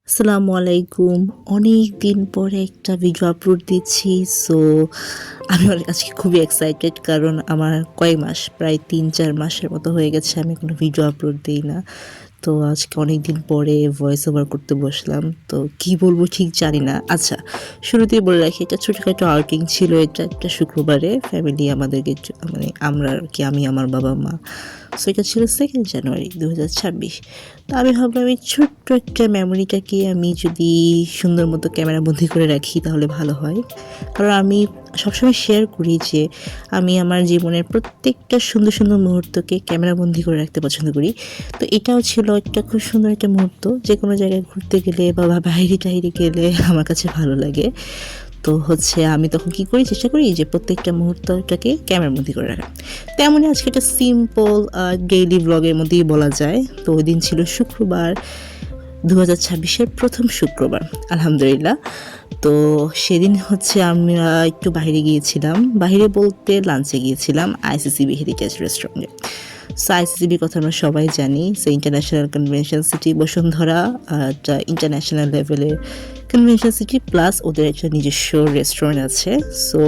আসসালামু আলাইকুম। অনেক দিন পরে একটা ভিডিও আপলোড দিচ্ছি। সো আমি আজকে খুবই এক্সাইটেড, কারণ আমার কয়েক মাস, প্রায় ৩-৪ মাসের মতো হয়ে গেছে আমি কোনো ভিডিও আপলোড দিই না। তো আজকে অনেক দিন পরে ভয়েস ওভার করতে বসলাম। তো কি বলবো ঠিক জানি না। আচ্ছা, শুরুতেই বলে রাখি, এটা ছোটোখাটো আউটিং ছিল। এটা একটা শুক্রবারে ফ্যামিলি আমাদেরকে মানে আমরা আর কি, আমি, আমার বাবা মা। সো এটা ছিল 2nd জানুয়ারি 2026। তো আমি ভাবলাম এই ছোট্ট একটা মেমোরিটাকে আমি যদি সুন্দর মতো ক্যামেরা বন্দি করে রাখি তাহলে ভালো হয়। কারণ আমি সবসময় শেয়ার করি যে আমি আমার জীবনের প্রত্যেকটা সুন্দর সুন্দর মুহূর্তকে ক্যামেরা বন্দি করে রাখতে পছন্দ করি। তো এটাও ছিল একটা খুব সুন্দর একটা মুহূর্ত। যে কোনো জায়গায় ঘুরতে গেলে বা বাইরে টাইরে গেলে আমার কাছে ভালো লাগে। তো আমি তখন কি করি, চেষ্টা করি যে প্রত্যেকটা মুহূর্তটাকে ক্যামেরার মধ্যে করে রাখা। তেমনই আজকে একটা সিম্পল ডেইলি ব্লগের মধ্যেই বলা যায়। তো ওই দিন ছিল শুক্রবার, 2026-এর প্রথম শুক্রবার, আলহামদুলিল্লাহ। তো সেদিন আমরা একটু বাইরে গিয়েছিলাম, বাইরে বলতে লাঞ্চে গিয়েছিলাম আইসিসিবি হেরিটেজ রেস্টুরেন্টে। সো আইসিসিবির কথা আমরা সবাই জানি। So international convention city Bashundhara, একটা ইন্টারন্যাশনাল লেভেলের কনভেনশন সিটি, প্লাস ওদের একটা নিজস্ব রেস্টুরেন্ট আছে। সো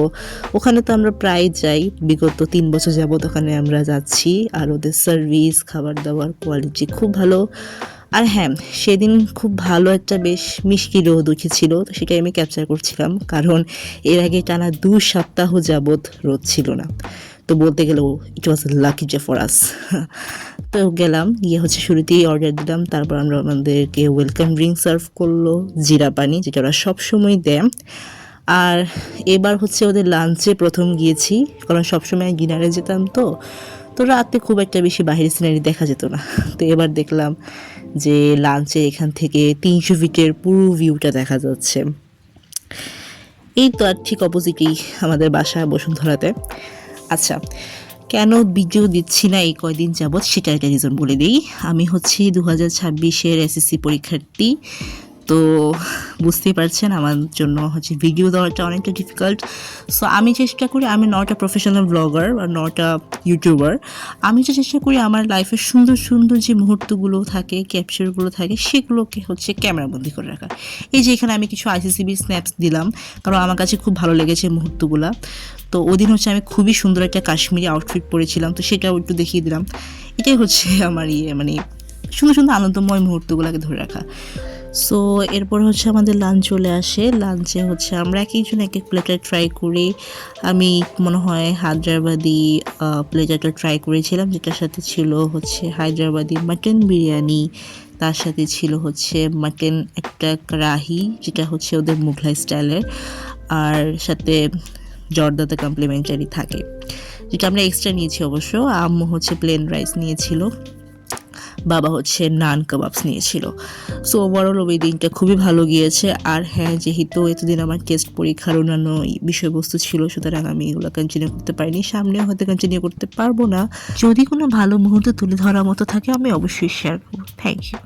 ওখানে তো আমরা প্রায় যাই, বিগত 3 বছর যাবত ওখানে আমরা যাচ্ছি। আর ওদের সার্ভিস, খাবার দাবার কোয়ালিটি খুব ভালো। আর হ্যাঁ, সেদিন খুব ভালো একটা বেশ মিষ্টি রোদ উঠেছিল। তো সেটাই আমি ক্যাপচার করছিলাম, কারণ এর আগে টানা 2 সপ্তাহ যাবৎ রোদ ছিল না। তো বলতে গেলেও it was lucky day for us. তো গেলাম, গিয়ে শুরুতেই অর্ডার দিলাম। তারপর আমাদেরকে ওয়েলকাম ড্রিঙ্ক সার্ভ করলো, জিরা পানি, যেটা ওরা সবসময় দেয়। আর এবার ওদের লাঞ্চে প্রথম গিয়েছি, কারণ সবসময় ডিনারে যেতাম। তো রাতে খুব একটা বেশি বাহিরের সিনারি দেখা যেত না। তো এবার দেখলাম যে লাঞ্চে এখান থেকে 300 ফিটের পুরো ভিউটা দেখা যাচ্ছে। এই তো আর ঠিক অপোজিটেই আমাদের বাসা বসুন্ধরাতে। আচ্ছা, কেন ভিডিও দিচ্ছি না এই কয়দিন যাবৎ, সেটা একটা রিজন বলে দিই। আমি 2026-এর এসএসসি পরীক্ষার্থী। তো বুঝতেই পারছেন আমার জন্য ভিডিও দেওয়াটা অনেকটা ডিফিকাল্ট। সো আমি চেষ্টা করি, আমি নট আ প্রফেশনাল ব্লগার বা নট আ ইউটিউবার। আমি চেষ্টা করি আমার লাইফের সুন্দর সুন্দর যে মুহূর্তগুলো থাকে, ক্যাপচারগুলো থাকে, সেগুলোকে ক্যামেরাবন্দি করে রাখা। এই যে এখানে আমি কিছু আইসিসিবি স্ন্যাপস দিলাম, কারণ আমার কাছে খুব ভালো লেগেছে মুহূর্তগুলো। তো ওই দিন আমি খুবই সুন্দর একটা কাশ্মীরি আউটফিট পরেছিলাম, তো সেটাও একটু দেখিয়ে দিলাম। এটাই আমার মানে সুন্দর সুন্দর আনন্দময় মুহূর্তগুলোকে ধরে রাখা। সো এরপর আমাদের লাঞ্চ চলে আসে। লাঞ্চে আমরা এক একজন এক এক প্লেটার ট্রাই করি। আমি মনে হয় হায়দ্রাবাদি প্লেটারটা ট্রাই করেছিলাম, যেটার সাথে ছিল হায়দ্রাবাদি মাটন বিরিয়ানি। তার সাথে ছিল মাটন একটা কড়াহি, যেটা ওদের মুঘলাই স্টাইলের। আর সাথে জর্দাতে কমপ্লিমেন্টারি থাকে, যেটা আমরা এক্সট্রা নিয়েছি অবশ্য। আম্মু প্লেন রাইস নিয়েছিল, বাবা নান কাবাবস নিয়েছিল। সো ওভারঅল ওই দিনটা খুবই ভালো গিয়েছে। আর হ্যাঁ, যেহেতু এতদিন আমার টেস্ট পরীক্ষার অন্যান্য বিষয়বস্তু ছিল, সুতরাং আমি এগুলো কন্টিনিউ করতে পারিনি। সামনেও হয়তো কন্টিনিউ করতে পারবো না। যদি কোনো ভালো মুহূর্ত তুলে ধরার মতো থাকে আমি অবশ্যই শেয়ার করবো। Thank you.